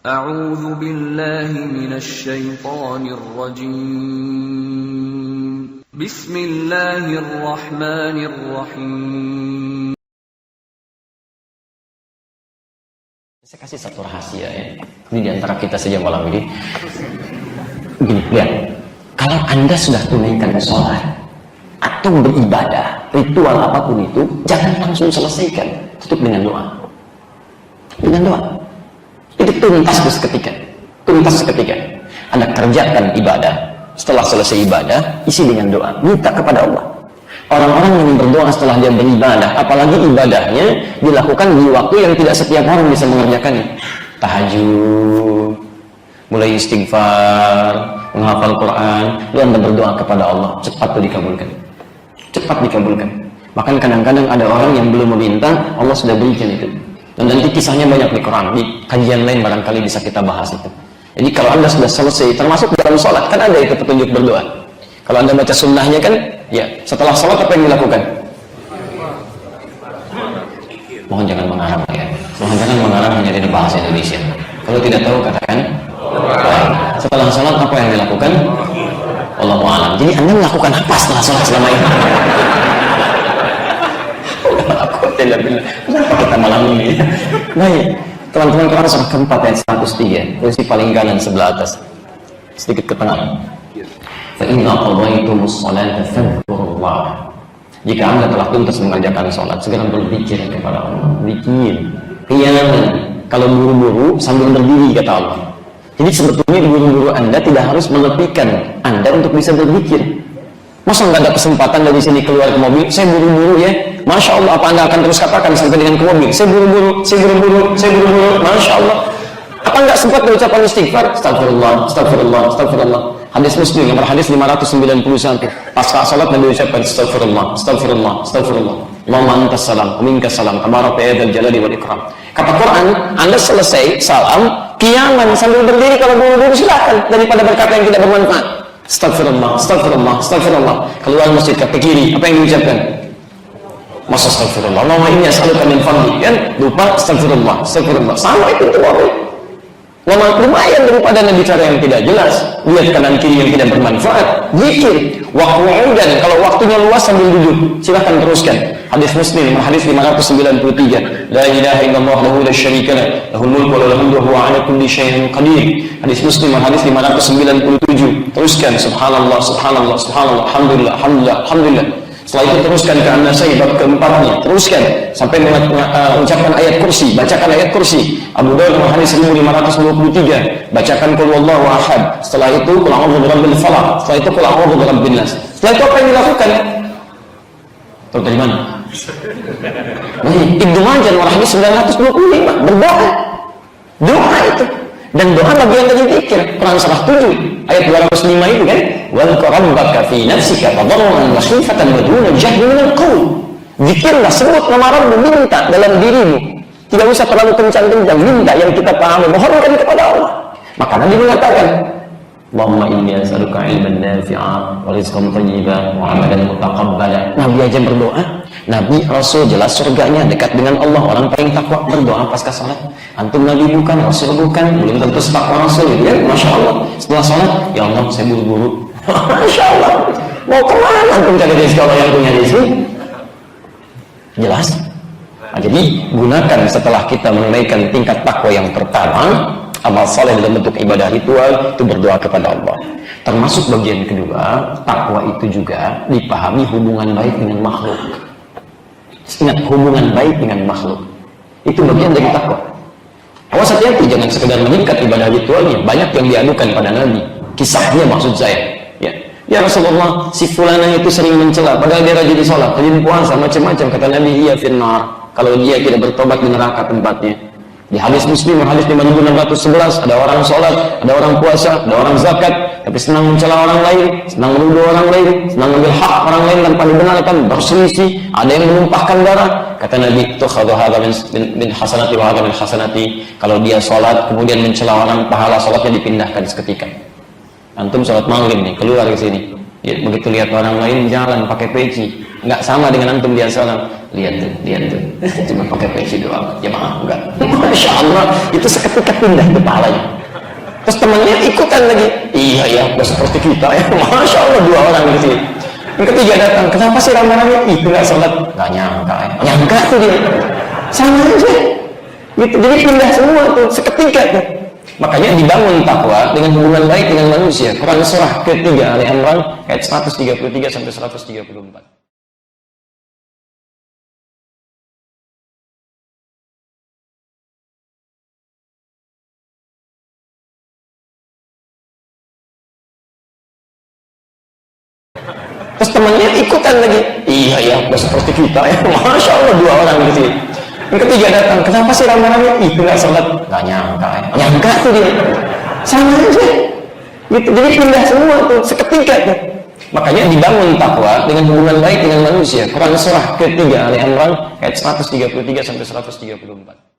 A'udzu billahi minasy syaithanir rajim. Bismillahirrahmanirrahim. Saya kasih satu rahasia ya. Ini diantara kita saja malam ini. Begini, lihat. Kalau Anda sudah tunaikan sholat atau beribadah, ritual apapun itu, jangan langsung selesaikan. Tutup dengan doa. Dengan doa. Itu tuntas seketika. Tuntas seketika. Anda kerjakan ibadah. Setelah selesai ibadah, isi dengan doa. Minta kepada Allah. Orang-orang yang berdoa setelah dia beribadah, apalagi ibadahnya dilakukan di waktu yang tidak setiap orang bisa mengerjakannya. Tahajud, mulai istighfar, menghafal Quran, lalu Anda berdoa kepada Allah, cepat itu dikabulkan. Cepat dikabulkan. Bahkan kadang-kadang ada orang yang belum meminta, Allah sudah berikan itu. Dan nanti kisahnya banyak di Quran, di kajian lain barangkali bisa kita bahas itu. Jadi kalau Anda sudah selesai, termasuk dalam sholat, kan ada itu petunjuk berdoa. Kalau Anda baca sunnahnya kan, ya setelah sholat apa yang dilakukan? Mohon jangan mengarang ya. Mohon jangan mengarang hanya di bahasa Indonesia. Kalau tidak tahu katakan. Setelah sholat apa yang dilakukan? Allahu a'lam. Jadi Anda melakukan apa setelah sholat selama ini? Kenapa kita malam ini? Baik, teman-teman Quran surah keempat ayat 103, posisi paling kanan sebelah atas, sedikit ke tengah. Fa inna qadaytumus salata fadhkurullah. Jika Anda telah tuntas mengerjakan sholat, segera berzikir kepada Allah. Zikir, qiyaman. Kalau buru-buru sambil berdiri kata Allah. Jadi sebetulnya buru-buru Anda tidak harus menepikan Anda untuk bisa berzikir. Masa nggak ada kesempatan dari sini keluar ke mobil, saya buru-buru ya, Masya Allah, apa Anda akan terus katakan sampai dengan ke mobil, saya buru-buru, saya buru-buru, saya buru-buru, Masya Allah. Apa nggak sempat berucapan istighfar? Astagfirullah, astagfirullah, astagfirullah. Hadis Muslim, nomor hadis 591. Pasca salat Nabi ucapkan astagfirullah, astagfirullah, astagfirullah. Allahumma antas salam, minkas salam, tabaraka ya dzal jalali wal ikram. Kata Quran, Anda selesai salam, qiyaman sambil berdiri kalau buru-buru silakan, daripada berkata yang tidak bermanfaat. Astagfirullah, astagfirullah, astagfirullah. Keluar masjid ke kiri, apa yang diucapkan? Masa astagfirullah. Allahumma inni as'aluka min fadli. Kan lupa astagfirullah, astagfirullah. Sama itu tuh. Lumayan daripada bicara yang tidak jelas. Lihat kanan kiri yang tidak bermanfaat. Zikir. Waq'udan, kalau waktunya luas sambil duduk. Silakan teruskan. Hadis Muslim, hadis 593. La ilaha illallah lahu la syarika lah. Lahul mulku wa lahul hamdu wa huwa ala kulli syai'in qadir. Hadis Muslim, hadis 597. Teruskan subhanallah, subhanallah, subhanallah, alhamdulillah, alhamdulillah, alhamdulillah. Setelah itu teruskan ke An-Nasai bab keempatnya, teruskan sampai mengucapkan ayat kursi, bacakan ayat kursi. Abu Dawud hadis 1523, bacakan qul huwallahu ahad. Setelah itu qul a'udzu birabbil falaq. Setelah itu qul a'udzu birabbin nas. Setelah itu apa yang dilakukan? Tahu dari mana? Baik, Ibnu Majah nomor hadis 925, berdoa. Doa itu. Dan doa bagian dari zikir. Quran surah 7 ayat 205 itu kan, wal rabbaka fi nafsika tadarruan wa khifatan wa duna jahri minal qaul. Zikirlah, sebut nama Rabb, minta dalam dirimu. Tidak usah terlalu kencang-kencang, minta yang kita pahami, mohonkan kepada Allah. Maka Nabi mengatakan, Allahumma inni as'aluka ilman nafi'a wa rizqan thayyiban wa 'amalan mutaqabbala. Nabi aja berdoa. Nabi Rasul jelas surganya dekat dengan Allah. Orang paling takwa berdoa pasca salat. Antum Nabi bukan, Rasul bukan, belum tentu setakwa Rasul ya. Masya Allah. Setelah salat, ya Allah saya buru-buru. Masya Allah. Mau kemana antum cari rezeki Allah yang punya rezeki? Jelas. Nah, jadi gunakan setelah kita menunaikan tingkat takwa yang pertama, amal saleh dalam bentuk ibadah ritual, itu berdoa kepada Allah. Termasuk bagian kedua, takwa itu juga dipahami hubungan baik dengan makhluk. Ingat, hubungan baik dengan makhluk itu bagian dari takwa. Awas hati-hati, jangan sekedar meningkat ibadah ritualnya. Banyak yang diadukan pada Nabi, kisahnya maksud saya ya Rasulullah, si fulana itu sering mencela padahal dia rajin sholat, rajin puasa, macam-macam. Kata Nabi, iya finnar, kalau dia tidak bertobat di neraka tempatnya. Di hadis Muslim, hadis 5611, ada orang sholat, ada orang puasa, ada orang zakat, tapi senang mencela orang lain, senang menuduh orang lain, senang mengambil hak orang lain tanpa dibenarkan, berselisih, ada yang menumpahkan darah. Kata Nabi, tukhadhu hadza min hasanati wa hadza min hasanati. Kalau dia sholat kemudian mencela orang, pahala sholatnya dipindahkan seketika. Antum sholat maghrib nih, keluar ke sini, ya, begitu lihat orang lain jalan pakai peci, nggak sama dengan antum dia salam, lihat tuh, cuma pakai peci doang. Ya maaf, enggak. Masya Allah, itu seketika pindah kepalanya. Terus temannya ikutan lagi. Iya ya, udah seperti kita ya. Masya Allah, 2 orang di sini. Yang ketiga datang, kenapa sih rame-rame? Itu nggak sholat. Nggak nyangka ya. Nyangka tuh dia. Sama aja. Gitu. Jadi pindah semua tuh, seketika tuh. Makanya dibangun takwa dengan hubungan baik dengan manusia. Quran surah ketiga Ali Imran ayat 133 sampai 134. Terus temannya ikutan lagi. Iya ya, udah seperti kita ya. Masya Allah, 2 orang di sini. Yang ketiga datang, kenapa sih rame-rame? Itu nggak sholat. Nggak nyangka ya. Nyangka tuh dia. Sama aja. Gitu. Jadi pindah semua tuh, seketika tuh. Makanya dibangun takwa dengan hubungan baik dengan manusia. Quran surah ketiga Ali Imran ayat 133 sampai 134.